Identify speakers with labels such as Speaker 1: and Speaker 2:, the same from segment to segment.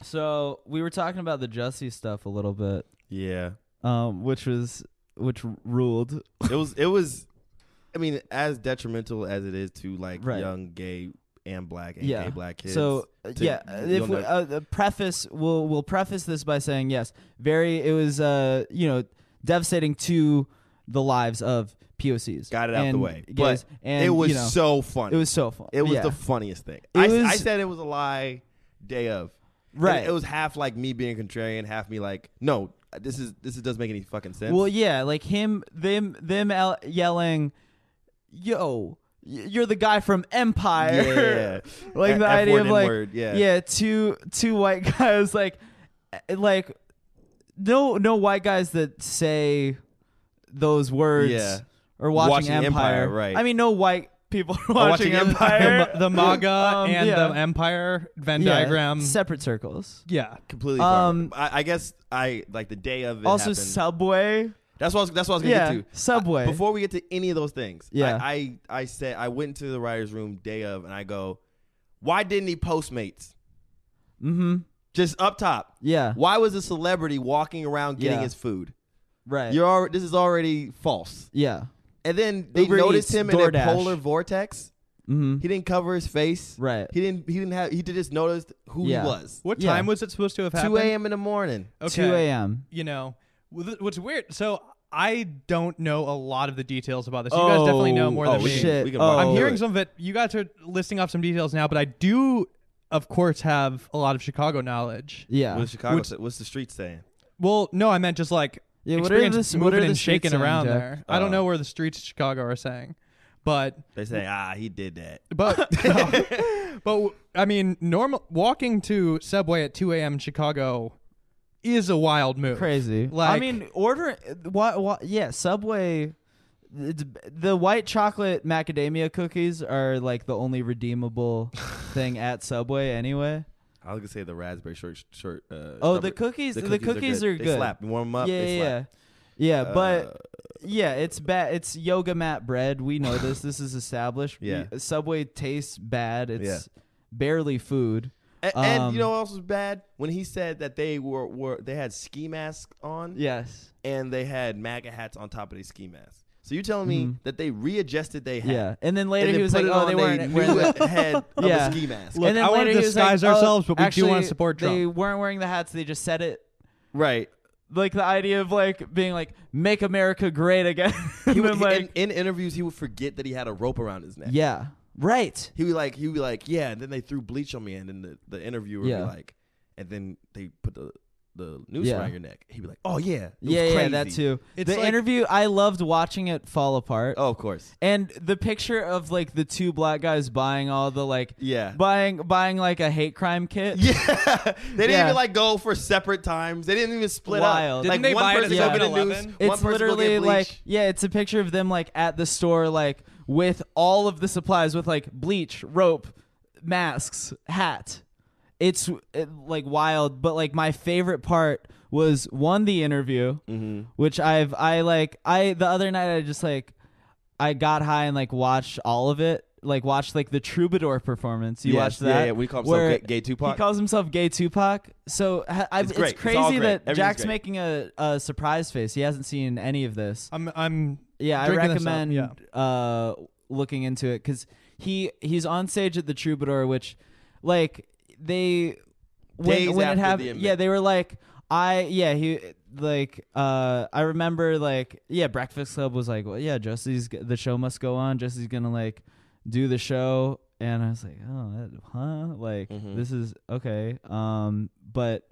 Speaker 1: So we were talking about the Jussie stuff a little bit.
Speaker 2: Yeah.
Speaker 1: Which ruled.
Speaker 2: It was. I mean, as detrimental as it is to like
Speaker 1: Right.
Speaker 2: young gay and black and gay black kids.
Speaker 1: So if we, preface, we'll preface this by saying yes, it was devastating to the lives of POCs.
Speaker 2: Got it out the way.
Speaker 1: Gays,
Speaker 2: but it was so funny.
Speaker 1: It was so fun.
Speaker 2: It was the funniest thing. I said it was a lie day of.
Speaker 1: Right.
Speaker 2: It was half like me being contrarian, half me like, no, this doesn't make any fucking sense.
Speaker 1: Well, yeah, like them yelling, "Yo, you're the guy from Empire."
Speaker 2: Yeah.
Speaker 1: Like the idea of like,
Speaker 2: word, yeah,
Speaker 1: two white guys like no white guys that say those words or watching Empire.
Speaker 2: Right.
Speaker 1: I mean, no white people watching Empire.
Speaker 3: The MAGA and the Empire Venn diagram.
Speaker 1: Separate circles.
Speaker 3: Yeah.
Speaker 2: Completely. I guess I like the day of it
Speaker 1: also
Speaker 2: happened.
Speaker 1: Subway.
Speaker 2: That's what I was gonna get to.
Speaker 1: Subway.
Speaker 2: Before we get to any of those things,
Speaker 1: yeah.
Speaker 2: I said I went into the writer's room day of and I go, why didn't he Postmates?
Speaker 1: Mm-hmm.
Speaker 2: Just up top.
Speaker 1: Yeah.
Speaker 2: Why was a celebrity walking around getting his food?
Speaker 1: Right.
Speaker 2: This is already false.
Speaker 1: Yeah.
Speaker 2: And then they
Speaker 1: Uber
Speaker 2: noticed
Speaker 1: Eats,
Speaker 2: him
Speaker 1: DoorDash.
Speaker 2: in a polar vortex.
Speaker 1: Mm-hmm.
Speaker 2: He didn't cover his face.
Speaker 1: Right.
Speaker 2: He just noticed who he was.
Speaker 3: What time was it supposed to have happened?
Speaker 2: 2 a.m. in the morning.
Speaker 3: Okay.
Speaker 1: 2 a.m.
Speaker 3: You know, what's weird. So I don't know a lot of the details about this. You guys definitely know more than me.
Speaker 1: Shit.
Speaker 3: I'm hearing some of it. You guys are listing off some details now, but I do, of course, have a lot of Chicago knowledge.
Speaker 1: Yeah.
Speaker 2: What's the street saying?
Speaker 3: Well, no, I meant just like experience moving and shaking around there. I don't know where the streets of Chicago are saying, but
Speaker 2: they say, he did that.
Speaker 3: But but I mean, walking to Subway at 2 a.m. in Chicago is a wild move.
Speaker 1: Crazy.
Speaker 3: Like,
Speaker 1: I mean, Subway. The white chocolate macadamia cookies are like the only redeemable thing at Subway anyway.
Speaker 2: I was gonna say the raspberry short.
Speaker 1: The cookies. The cookies are good.
Speaker 2: They slap. You warm them up. They slap.
Speaker 1: Yeah. But it's bad. It's yoga mat bread. We know this. This is established.
Speaker 2: Yeah.
Speaker 1: Subway tastes bad. It's barely food.
Speaker 2: And you know what else was bad? When he said that they had ski masks on.
Speaker 1: Yes.
Speaker 2: And they had MAGA hats on top of their ski masks. So you're telling me that they readjusted their hat?
Speaker 1: Yeah. And then later he was like, "Oh, they weren't wearing
Speaker 2: the head of a ski mask."
Speaker 3: Look,
Speaker 1: and then
Speaker 3: I want to disguise ourselves, but we do want to support Trump.
Speaker 1: They weren't wearing the hats. They just said it.
Speaker 2: Right.
Speaker 1: Like the idea of like being like, "Make America great again."
Speaker 2: In interviews, he would forget that he had a rope around his neck.
Speaker 1: Yeah. Right.
Speaker 2: He would be like, yeah. And then they threw bleach on me, and then the interviewer would be like, and then they put the noose around your neck. He'd be like, oh yeah,
Speaker 1: yeah, that too. The interview, I loved watching it fall apart.
Speaker 2: Oh, of course.
Speaker 1: And the picture of like the two black guys buying all the buying like a hate crime kit.
Speaker 2: Yeah, they didn't even like go for separate times. They didn't even split up.
Speaker 3: Didn't they buy it at 7-Eleven?
Speaker 1: It's literally like it's a picture of them like at the store like with all of the supplies with like bleach, rope, masks, hat. It's like wild, but like my favorite part was the interview, which the other night I got high and like watched all of it, like watched like the Troubadour performance. You watched that?
Speaker 2: Yeah, we call himself Gay Tupac.
Speaker 1: He calls himself Gay Tupac. So it's crazy that Jack's making a surprise face. He hasn't seen any of this.
Speaker 3: I
Speaker 1: recommend looking into it because he's on stage at the Troubadour, which like. When it happened, they were like, I remember like, Breakfast Club was like, well, the show must go on. Jussie's gonna like do the show, and I was like, this is okay. But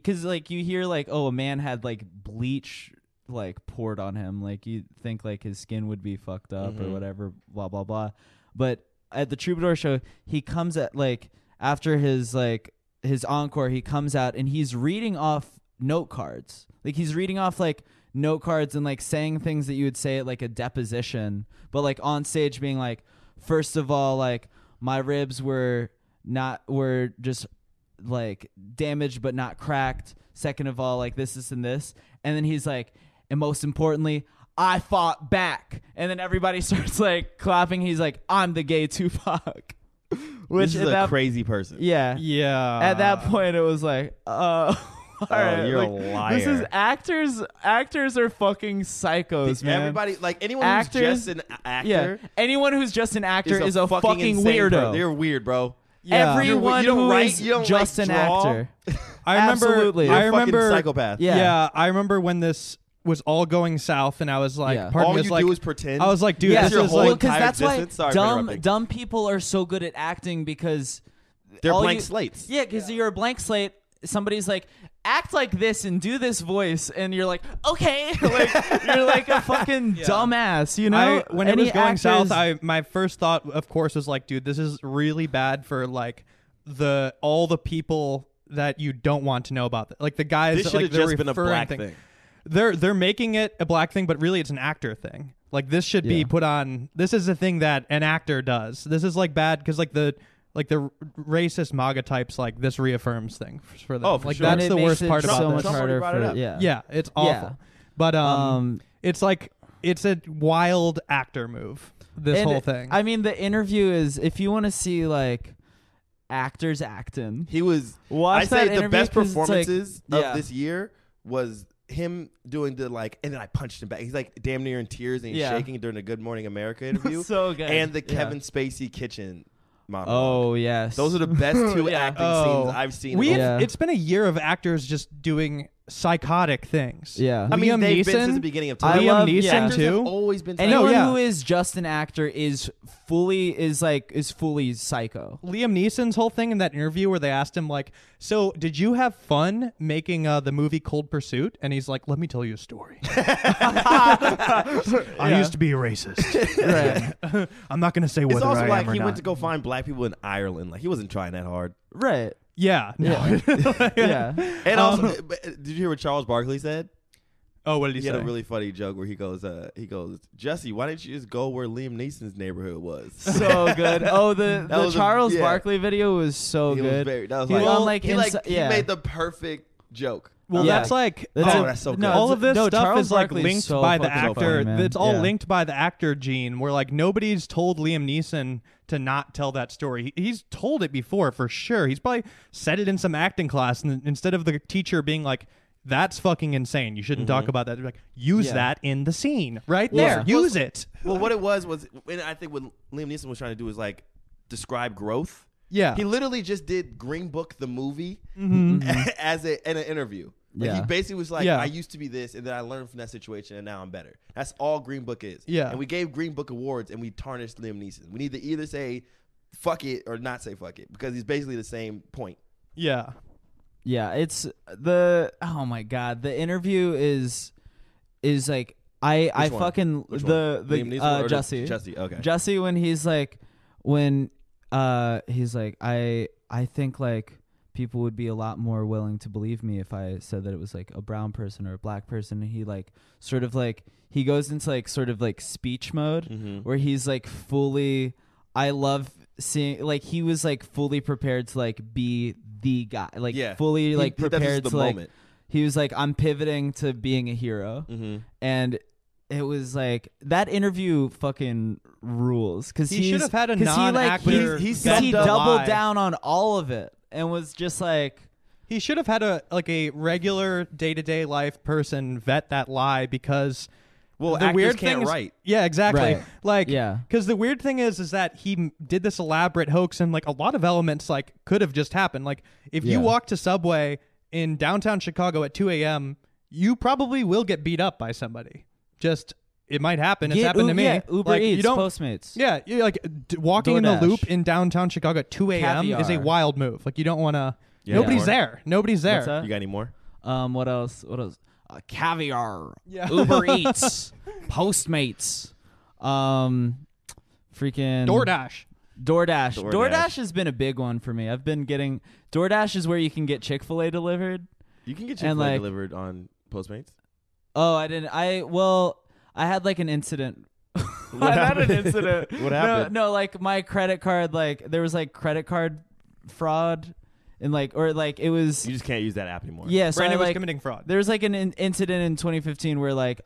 Speaker 1: cause like you hear like, oh, a man had like bleach like poured on him, like you think like his skin would be fucked up or whatever, blah blah blah. But at the Troubadour show, he comes at like. After his encore, he comes out and he's reading off note cards. Like he's reading off like note cards and like saying things that you would say at like a deposition, but like on stage being like, first of all, like my ribs were just like damaged but not cracked. Second of all, like this and this. And then he's like, and most importantly, I fought back. And then everybody starts like clapping. He's like, I'm the Gay Tupac. Which
Speaker 2: this is a crazy person.
Speaker 1: Yeah.
Speaker 3: Yeah.
Speaker 1: At that point, it was like, all right,
Speaker 2: you're
Speaker 1: like,
Speaker 2: a liar.
Speaker 1: This is actors. Actors are fucking psychos, man.
Speaker 2: Everybody, like anyone who's just an actor.
Speaker 1: Yeah. Anyone who's just an actor is a fucking
Speaker 2: insane
Speaker 1: weirdo.
Speaker 2: person. They're weird, bro.
Speaker 3: Yeah.
Speaker 1: Everyone who is just an actor. Absolutely.
Speaker 3: I remember.
Speaker 2: Psychopath.
Speaker 3: Yeah. I remember when this was all going south, and I was like,
Speaker 2: all you do is pretend.
Speaker 3: I was like, dude,
Speaker 2: this is like,
Speaker 1: because that's why dumb people are so good at acting because
Speaker 2: they're blank slates.
Speaker 1: Yeah, because you're a blank slate. Somebody's like, act like this and do this voice, and you're like, okay, like you're like a fucking dumbass, you know.
Speaker 3: When it was going south, my first thought, of course, was like, dude, this is really bad for like all the people that you don't want to know about, like the guys.
Speaker 2: This
Speaker 3: should have
Speaker 2: just been a black thing.
Speaker 3: They're making it a black thing, but really it's an actor thing. Like this should be put on. This is a thing that an actor does. This is like bad because like the racist MAGA types, like this reaffirms thing for them.
Speaker 2: Oh, for
Speaker 3: like
Speaker 2: sure.
Speaker 3: that's the worst part about
Speaker 1: so
Speaker 3: this.
Speaker 1: much harder for
Speaker 3: Yeah, it's awful. But it's like it's a wild actor move. This whole thing.
Speaker 1: I mean, the interview is if you want to see like actors acting.
Speaker 2: He was.
Speaker 1: Watch
Speaker 2: I say
Speaker 1: that
Speaker 2: the best
Speaker 1: interview 'cause it's
Speaker 2: performances of this year was him doing the like, and then I punched him back. He's like damn near in tears and he's shaking during the Good Morning America interview.
Speaker 1: So good.
Speaker 2: And the Kevin Spacey kitchen monologue.
Speaker 1: Oh yes,
Speaker 2: those are the best two acting scenes I've seen.
Speaker 3: It's been a year of actors just doing psychotic things.
Speaker 1: Yeah,
Speaker 2: I mean,
Speaker 3: Liam
Speaker 2: they've
Speaker 3: Neeson,
Speaker 2: been since the beginning of time.
Speaker 3: Liam Neeson too.
Speaker 2: Always been.
Speaker 1: Anyone who is just an actor is fully psycho.
Speaker 3: Liam Neeson's whole thing in that interview where they asked him like, "So did you have fun making the movie Cold Pursuit?" And he's like, "Let me tell you a story. I used to be a racist. Right. I'm not going to say whether I am or not."
Speaker 2: It's also like he went to go find black people in Ireland. Like he wasn't trying that hard.
Speaker 1: Right.
Speaker 3: Yeah. No.
Speaker 1: Yeah.
Speaker 2: And also, did you hear what Charles Barkley said?
Speaker 3: Oh, what did he say?
Speaker 2: He had a really funny joke where he goes, Jussie, why didn't you just go where Liam Neeson's neighborhood was?
Speaker 1: So good. Oh, the Charles Barkley video was so good.
Speaker 2: He made the perfect joke.
Speaker 3: Well, that's like
Speaker 2: that's so good.
Speaker 3: All of this stuff
Speaker 1: Charles
Speaker 3: is like
Speaker 1: Barkley's
Speaker 3: linked
Speaker 1: so
Speaker 3: by the
Speaker 1: fucking
Speaker 3: actor.
Speaker 1: funny,
Speaker 3: It's all linked by the actor gene. Where like nobody's told Liam Neeson to not tell that story. He's told it before for sure. He's probably said it in some acting class, and instead of the teacher being like, "That's fucking insane. You shouldn't talk about that," like use that in the scene right there. Use it.
Speaker 2: Well, what it was, and I think what Liam Neeson was trying to do is like describe growth.
Speaker 3: Yeah,
Speaker 2: he literally just did Green Book the movie as in an interview. Like he basically was like, I used to be this, and then I learned from that situation, and now I'm better. That's all Green Book is.
Speaker 3: Yeah.
Speaker 2: And we gave Green Book awards, and we tarnished Liam Neeson. We need to either say fuck it or not say fuck it, because he's basically the same point.
Speaker 3: Yeah.
Speaker 1: Yeah, it's oh my god, the interview is like I fucking the Jussie.
Speaker 2: Okay.
Speaker 1: Jussie when he's like I think like people would be a lot more willing to believe me if I said that it was like a brown person or a black person. And he like sort of like he goes into like sort of like speech mode where he's like fully. I love seeing like he was like fully prepared to like be the guy, like fully like prepared to like. Moment. He was like, I'm pivoting to being a hero, and it was like that interview fucking rules because
Speaker 3: he should have had a non-actor.
Speaker 1: He doubled down on all of it and was just like.
Speaker 3: He should have had a regular day-to-day life person vet that lie because.
Speaker 2: Well,
Speaker 3: the weird thing is,
Speaker 2: write.
Speaker 3: Yeah, exactly.
Speaker 1: Right.
Speaker 3: Because the weird thing is that he did this elaborate hoax, and like a lot of elements like could have just happened. Like if you walk to Subway in downtown Chicago at 2 a.m., you probably will get beat up by somebody. Just it might happen. It's happened to me.
Speaker 1: Yeah, Uber Eats, Postmates.
Speaker 3: Yeah, you're like walking in the Loop in downtown Chicago at 2 a.m. is a wild move. Like you don't want to. Yeah, nobody's there. Nobody's there.
Speaker 2: You got any more?
Speaker 1: What else? Caviar, Uber Eats, Postmates, freaking DoorDash has been a big one for me. I've been getting DoorDash is where you can get Chick-fil-A delivered.
Speaker 2: You can get Chick-fil-A delivered on Postmates.
Speaker 1: Oh, I didn't. I had like an incident. What happened? No, like my credit card, like there was like credit card fraud. And it was.
Speaker 2: You just can't use that app anymore.
Speaker 1: Yeah, so
Speaker 3: Brandon was committing fraud.
Speaker 1: There was like an incident in 2015 where like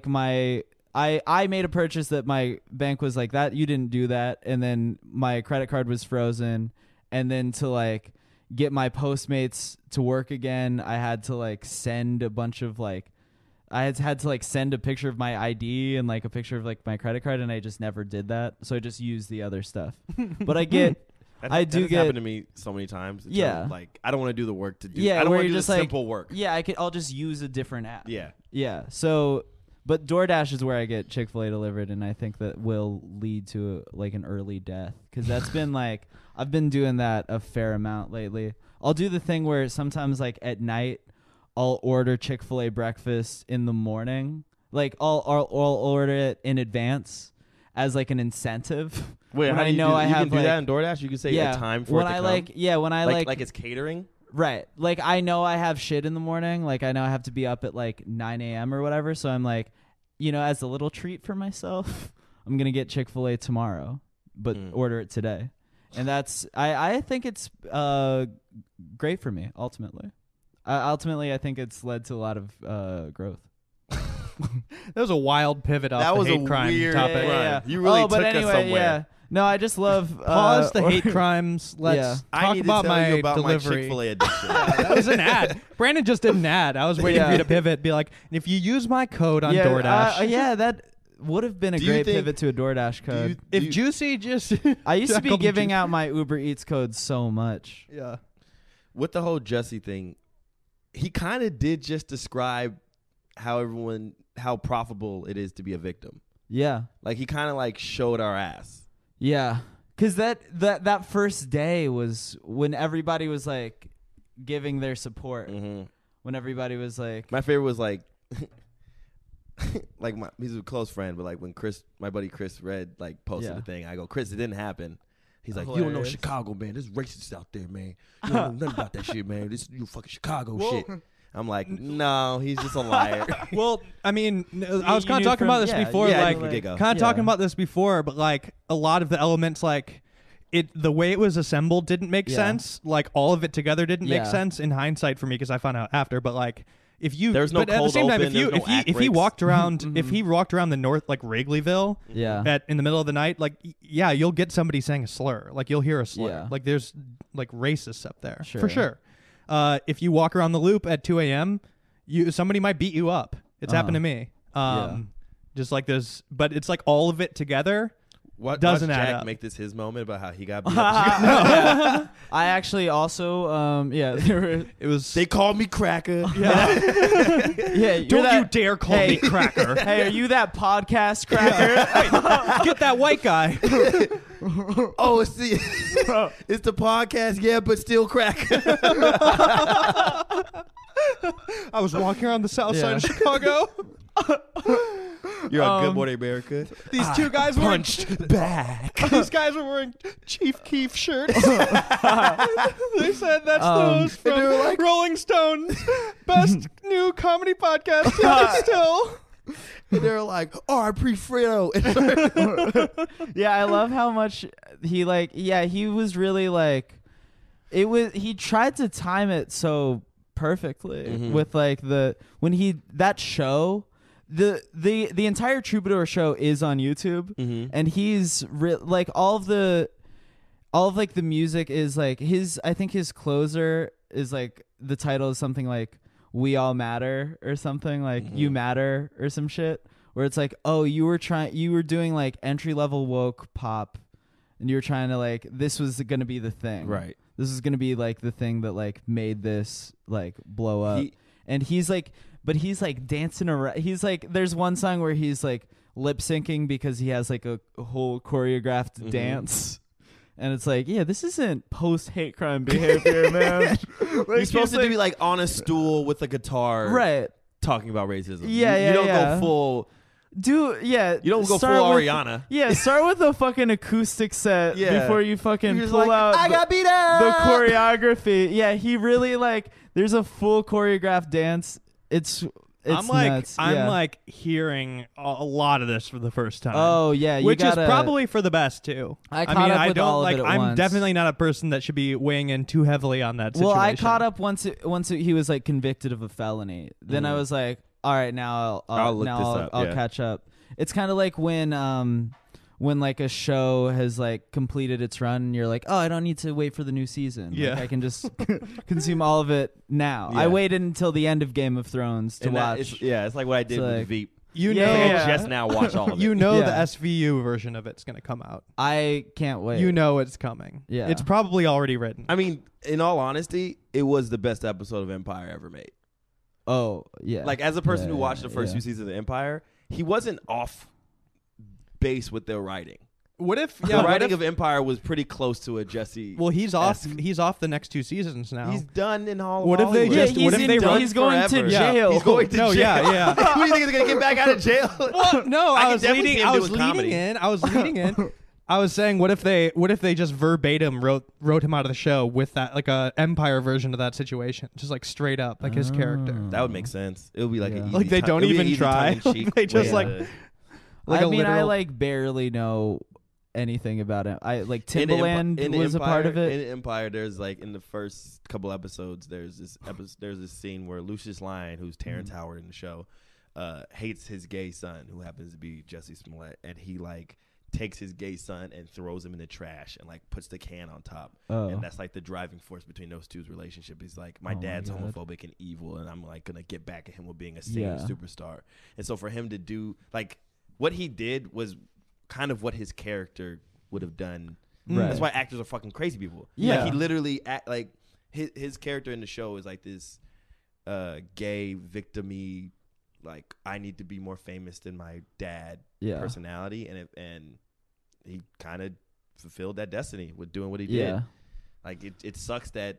Speaker 1: my I made a purchase that my bank was like, that you didn't do that, and then my credit card was frozen, and then to like get my Postmates to work again, I had to like send a bunch of like, I had to like send a picture of my ID and like a picture of like my credit card, and I just never did that. So I just used the other stuff. But I get,
Speaker 2: that
Speaker 1: get
Speaker 2: happened to me so many times.
Speaker 1: Yeah,
Speaker 2: like I don't want to do the work to do.
Speaker 1: Yeah,
Speaker 2: I don't
Speaker 1: want
Speaker 2: to do
Speaker 1: just
Speaker 2: the
Speaker 1: like,
Speaker 2: simple work.
Speaker 1: Yeah, I'll just use a different app.
Speaker 2: Yeah,
Speaker 1: yeah. So, but DoorDash is where I get Chick-fil-A delivered, and I think that will lead to like an early death, because that's been like I've bbeen doing that a fair amount lately. I'll do the thing where sometimes like at night I'll order Chick-fil-A breakfast in the morning. Like I'll order it in advance as like an incentive.
Speaker 2: Wait,
Speaker 1: when
Speaker 2: how
Speaker 1: I
Speaker 2: do you
Speaker 1: know
Speaker 2: do,
Speaker 1: I
Speaker 2: you
Speaker 1: have
Speaker 2: can do
Speaker 1: like,
Speaker 2: that in DoorDash? You can say a time for
Speaker 1: when
Speaker 2: it to
Speaker 1: I
Speaker 2: come?
Speaker 1: when I
Speaker 2: like it's catering?
Speaker 1: Right. Like I know I have shit in the morning. Like I know I have to be up at like 9 a.m. or whatever. So I'm like, as a little treat for myself, I'm going to get Chick-fil-A tomorrow, but order it today. And that's, I think it's great for me, ultimately. Ultimately, I think it's led to a lot of growth.
Speaker 3: That was a wild pivot off the hate crime
Speaker 2: weird
Speaker 3: topic.
Speaker 1: Yeah.
Speaker 2: You really took us somewhere.
Speaker 1: Yeah. No, I just love
Speaker 3: pause the hate crimes. Let's talk about my delivery.
Speaker 2: My Chick-fil-A addiction.
Speaker 3: That was an ad. Brandon just did an ad. I was waiting for you to pivot. Be like, if you use my code on DoorDash,
Speaker 1: that would have been a great pivot to a DoorDash code.
Speaker 3: If Jussie just,
Speaker 1: I used to be giving out my Uber Eats code so much.
Speaker 3: Yeah.
Speaker 2: With the whole Jussie thing, he kind of did just describe how profitable it is to be a victim.
Speaker 1: Yeah.
Speaker 2: Like he kind of like showed our ass.
Speaker 1: Yeah. Cause that first day was when everybody was like giving their support.
Speaker 2: Mm-hmm.
Speaker 1: When everybody was like,
Speaker 2: my favorite was like, like he's a close friend, but like when my buddy Chris Red like posted the thing, I go, Chris, it didn't happen. He's like, you don't know Chicago, man. There's racists out there, man. You don't know nothing about that shit, man. This is you fucking Chicago shit. I'm like, no, he's just a liar.
Speaker 3: Well, I mean, I was kind of talking about this before, talking about this before, but like a lot of the elements, like the way it was assembled didn't make sense. Like all of it together didn't make sense in hindsight for me, because I found out after. But like, if you,
Speaker 2: there's no
Speaker 3: but at the same time, if he walked around, if he walked around the north, like Wrigleyville, in the middle of the night, like you'll get somebody saying a slur, like you'll hear a slur, like there's like racists up there for sure. If you walk around the Loop at 2 a.m., somebody might beat you up. It's happened to me. Just like this, but it's like all of it together.
Speaker 2: What
Speaker 3: doesn't
Speaker 2: Jack
Speaker 3: add up.
Speaker 2: Make this his moment about how he got beat up?
Speaker 1: I actually also it was
Speaker 2: they called me cracker.
Speaker 3: Don't you dare call me cracker.
Speaker 1: Hey, are you that podcast cracker?
Speaker 3: Hey, get that white guy.
Speaker 2: Oh, it's the podcast, but still cracker.
Speaker 3: I was walking around the south side of Chicago.
Speaker 2: You're on Good Morning America.
Speaker 3: These two guys
Speaker 2: punched back.
Speaker 3: These guys were wearing Chief Keef shirts. They said that's those from like, Rolling Stone's best new comedy podcast still.
Speaker 2: And they're like, R.I.P. Fredo.
Speaker 1: Yeah, I love how much he he was really like, he tried to time it so perfectly with like the entire Troubadour show is on YouTube, and he's like all of the music is like I think his closer is like the title is something like We All Matter or something like You Matter or some shit, where it's like, oh, you were doing like entry level woke pop, and you were trying to like, this was gonna be the thing,
Speaker 2: right?
Speaker 1: This is gonna be like the thing that like made this like blow up. And he's like, but he's like dancing around. He's like, there's one song where he's like lip syncing because he has like a whole choreographed dance. And it's like, yeah, this isn't post hate crime behavior, man.
Speaker 2: Like, you're supposed to be like on a stool with a guitar,
Speaker 1: right?
Speaker 2: Talking about racism.
Speaker 1: Yeah,
Speaker 2: you don't go full.
Speaker 1: You don't
Speaker 2: go full Ariana.
Speaker 1: Start with a fucking acoustic set before you fucking pull out
Speaker 2: I got beat up.
Speaker 1: the choreography. Yeah, he really like, there's a full choreographed dance. It's
Speaker 3: I'm
Speaker 1: nuts.
Speaker 3: I'm like hearing a lot of this for the first time.
Speaker 1: Oh yeah,
Speaker 3: which is probably for the best too.
Speaker 1: I caught up with all of it at
Speaker 3: I'm
Speaker 1: once.
Speaker 3: definitely not a person that should be weighing in too heavily on that situation.
Speaker 1: Well, I caught up once he was like convicted of a felony. Then I was like, all right, now I'll catch up. it's kind of like when like a show has like completed its run and you're like, oh, I don't need to wait for the new season.
Speaker 3: Yeah.
Speaker 1: Like, I can just consume all of it now.
Speaker 2: Yeah.
Speaker 1: I waited until the end of Game of Thrones to watch.
Speaker 2: It's like what I did with
Speaker 1: like,
Speaker 2: Veep.
Speaker 3: You
Speaker 1: Yeah,
Speaker 3: know,
Speaker 1: yeah.
Speaker 2: I just now watch all of it.
Speaker 3: you know
Speaker 1: Yeah.
Speaker 3: the SVU version of it's gonna come out.
Speaker 1: I can't wait.
Speaker 3: You know it's coming.
Speaker 1: Yeah.
Speaker 3: It's probably already written.
Speaker 2: I mean, in all honesty, it was the best episode of Empire ever made.
Speaker 1: Oh, yeah.
Speaker 2: Like, as a person
Speaker 1: Yeah,
Speaker 2: who watched the first
Speaker 1: yeah.
Speaker 2: few seasons of Empire, he wasn't off base with their writing.
Speaker 3: What if
Speaker 2: The writing of Empire was pretty close to a Jussie.
Speaker 3: Well, he's off.
Speaker 2: esque.
Speaker 3: He's off the next 2 seasons now.
Speaker 2: He's done in Hall.
Speaker 3: What if they
Speaker 2: Hollywood.
Speaker 1: yeah,
Speaker 3: just-
Speaker 1: he's,
Speaker 3: what if they
Speaker 1: he's going to
Speaker 2: forever.
Speaker 3: Yeah.
Speaker 1: jail.
Speaker 2: He's going to
Speaker 3: No,
Speaker 2: jail.
Speaker 3: yeah, yeah.
Speaker 2: What do you think he's gonna get back out of jail?
Speaker 3: Well, no,
Speaker 2: I
Speaker 3: I
Speaker 2: can
Speaker 3: was
Speaker 2: definitely
Speaker 3: leading.
Speaker 2: see him
Speaker 3: I was
Speaker 2: doing
Speaker 3: leading
Speaker 2: comedy.
Speaker 3: in. I was leading in. I was saying, what if they just verbatim wrote him out of the show with that, like a Empire version of that situation, just like straight up, like his character.
Speaker 2: That would make sense. It would be like
Speaker 1: Yeah.
Speaker 2: an easy
Speaker 3: Like, they
Speaker 2: tongue-
Speaker 3: don't
Speaker 2: it would be an
Speaker 3: even
Speaker 2: easy
Speaker 3: try.
Speaker 2: tongue-in-cheek
Speaker 3: They just,
Speaker 2: way
Speaker 3: like-
Speaker 2: to-
Speaker 3: Like
Speaker 1: I
Speaker 3: a
Speaker 1: mean, I
Speaker 3: literal-
Speaker 1: like barely know anything about it. I like
Speaker 2: in
Speaker 1: Timbaland
Speaker 2: Empi- in
Speaker 1: was a part of
Speaker 2: Empire-
Speaker 1: it.
Speaker 2: In Empire, there's like in the first couple episodes, there's this scene where Lucius Lyon, who's Terrence Howard in the show, hates his gay son, who happens to be Jussie Smollett, and he like takes his gay son and throws him in the trash and like puts the can on top.
Speaker 1: Oh.
Speaker 2: And that's like the driving force between those two's relationship. He's like, my
Speaker 1: Oh my
Speaker 2: dad's
Speaker 1: God.
Speaker 2: homophobic and evil, and I'm like gonna get back at him with being a singing
Speaker 1: Yeah.
Speaker 2: superstar. And so for him to do like what he did was kind of what his character would have done.
Speaker 1: Right.
Speaker 2: That's why actors are fucking crazy people.
Speaker 1: Yeah.
Speaker 2: Like, he literally like his character in the show is like this gay victim-y, like I need to be more famous than my dad
Speaker 1: Yeah.
Speaker 2: personality, and he kind of fulfilled that destiny with doing what he did.
Speaker 1: Yeah.
Speaker 2: Like it sucks that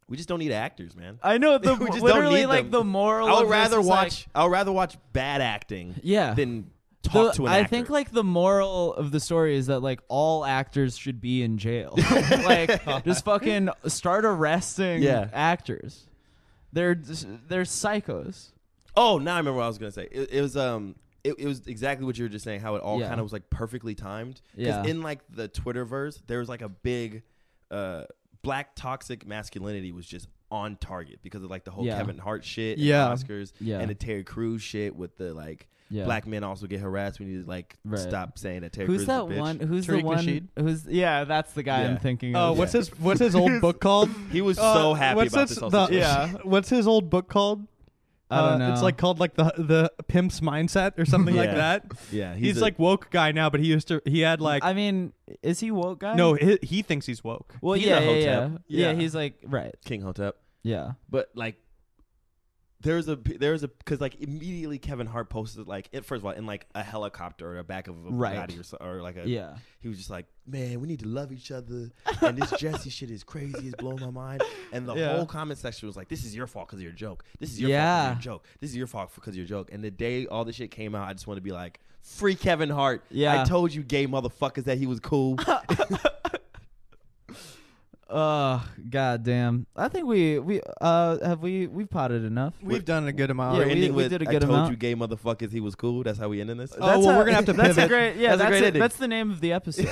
Speaker 2: we just don't need actors, man.
Speaker 1: I know the
Speaker 2: We just don't
Speaker 1: literally
Speaker 2: need
Speaker 1: like
Speaker 2: them.
Speaker 1: the moral.
Speaker 2: I would
Speaker 1: of this
Speaker 2: rather
Speaker 1: is,
Speaker 2: watch. I would rather watch bad acting
Speaker 1: yeah.
Speaker 2: than talk to an
Speaker 1: I
Speaker 2: actor.
Speaker 1: think like the moral of the story is that like all actors should be in jail. Like just fucking start arresting
Speaker 2: Yeah.
Speaker 1: actors. They're psychos.
Speaker 2: Oh, now I remember what I was gonna say. It was exactly what you were just saying. How it all
Speaker 1: Yeah.
Speaker 2: kind of was like perfectly timed.
Speaker 1: Yeah.
Speaker 2: In like the Twitterverse, there was like a big black toxic masculinity was just on target because of like the whole
Speaker 1: Yeah.
Speaker 2: Kevin Hart shit,
Speaker 3: Yeah.
Speaker 2: and the Oscars,
Speaker 1: Yeah.
Speaker 2: and the Terry Crews shit with the like
Speaker 1: Yeah.
Speaker 2: black men also get harassed. We need to like
Speaker 1: Right.
Speaker 2: stop saying that Terry
Speaker 1: Who's
Speaker 2: Crews
Speaker 1: that
Speaker 2: is a bitch.
Speaker 1: one? Who's
Speaker 3: Tariq
Speaker 1: the one?
Speaker 3: Nasheed?
Speaker 1: Who's that's the guy
Speaker 2: Yeah.
Speaker 1: I'm thinking
Speaker 3: Oh,
Speaker 1: of.
Speaker 3: what's his old book called?
Speaker 2: He was so happy
Speaker 3: what's
Speaker 2: about
Speaker 3: his-
Speaker 2: this whole
Speaker 3: the-
Speaker 2: situation.
Speaker 3: Yeah. What's his old book called?
Speaker 1: I don't know.
Speaker 3: It's like called like the pimp's mindset or something like
Speaker 2: Yeah.
Speaker 3: that.
Speaker 2: Yeah,
Speaker 3: He's like woke guy now, but he had like
Speaker 1: I mean, is he woke guy?
Speaker 3: no, he thinks he's woke.
Speaker 1: Well,
Speaker 2: He's
Speaker 1: yeah,
Speaker 2: a
Speaker 1: yeah,
Speaker 2: hotep.
Speaker 1: yeah.
Speaker 3: Yeah.
Speaker 1: He's like right.
Speaker 2: King Hotep.
Speaker 1: Yeah.
Speaker 2: But like, there's a because like immediately Kevin Hart posted like first of all in like a helicopter or the back of a
Speaker 1: Right.
Speaker 2: Bugatti or like a
Speaker 1: Yeah.
Speaker 2: He was just like, man, we need to love each other, and this Jussie shit is crazy, it's blowing my mind. And the
Speaker 3: Yeah.
Speaker 2: whole comment section was like, this is your fault because of your joke. This is your
Speaker 1: Yeah.
Speaker 2: fault because of your joke. This is your fault because of your joke. And the day all this shit came out, I just want to be like, free Kevin Hart.
Speaker 1: Yeah.
Speaker 2: I told you, gay motherfuckers, that he was cool.
Speaker 1: God damn. I think we've potted enough.
Speaker 3: We've done a good amount.
Speaker 2: We're
Speaker 1: we
Speaker 2: ending with,
Speaker 1: did a
Speaker 2: I
Speaker 1: good
Speaker 2: told
Speaker 1: amount.
Speaker 2: you, gay motherfuckers, he was cool. That's how we ending this.
Speaker 3: Oh, well, we're gonna have to
Speaker 1: That's a
Speaker 3: pivot.
Speaker 1: great. Yeah,
Speaker 2: That's a great ending.
Speaker 1: that's the name of the episode.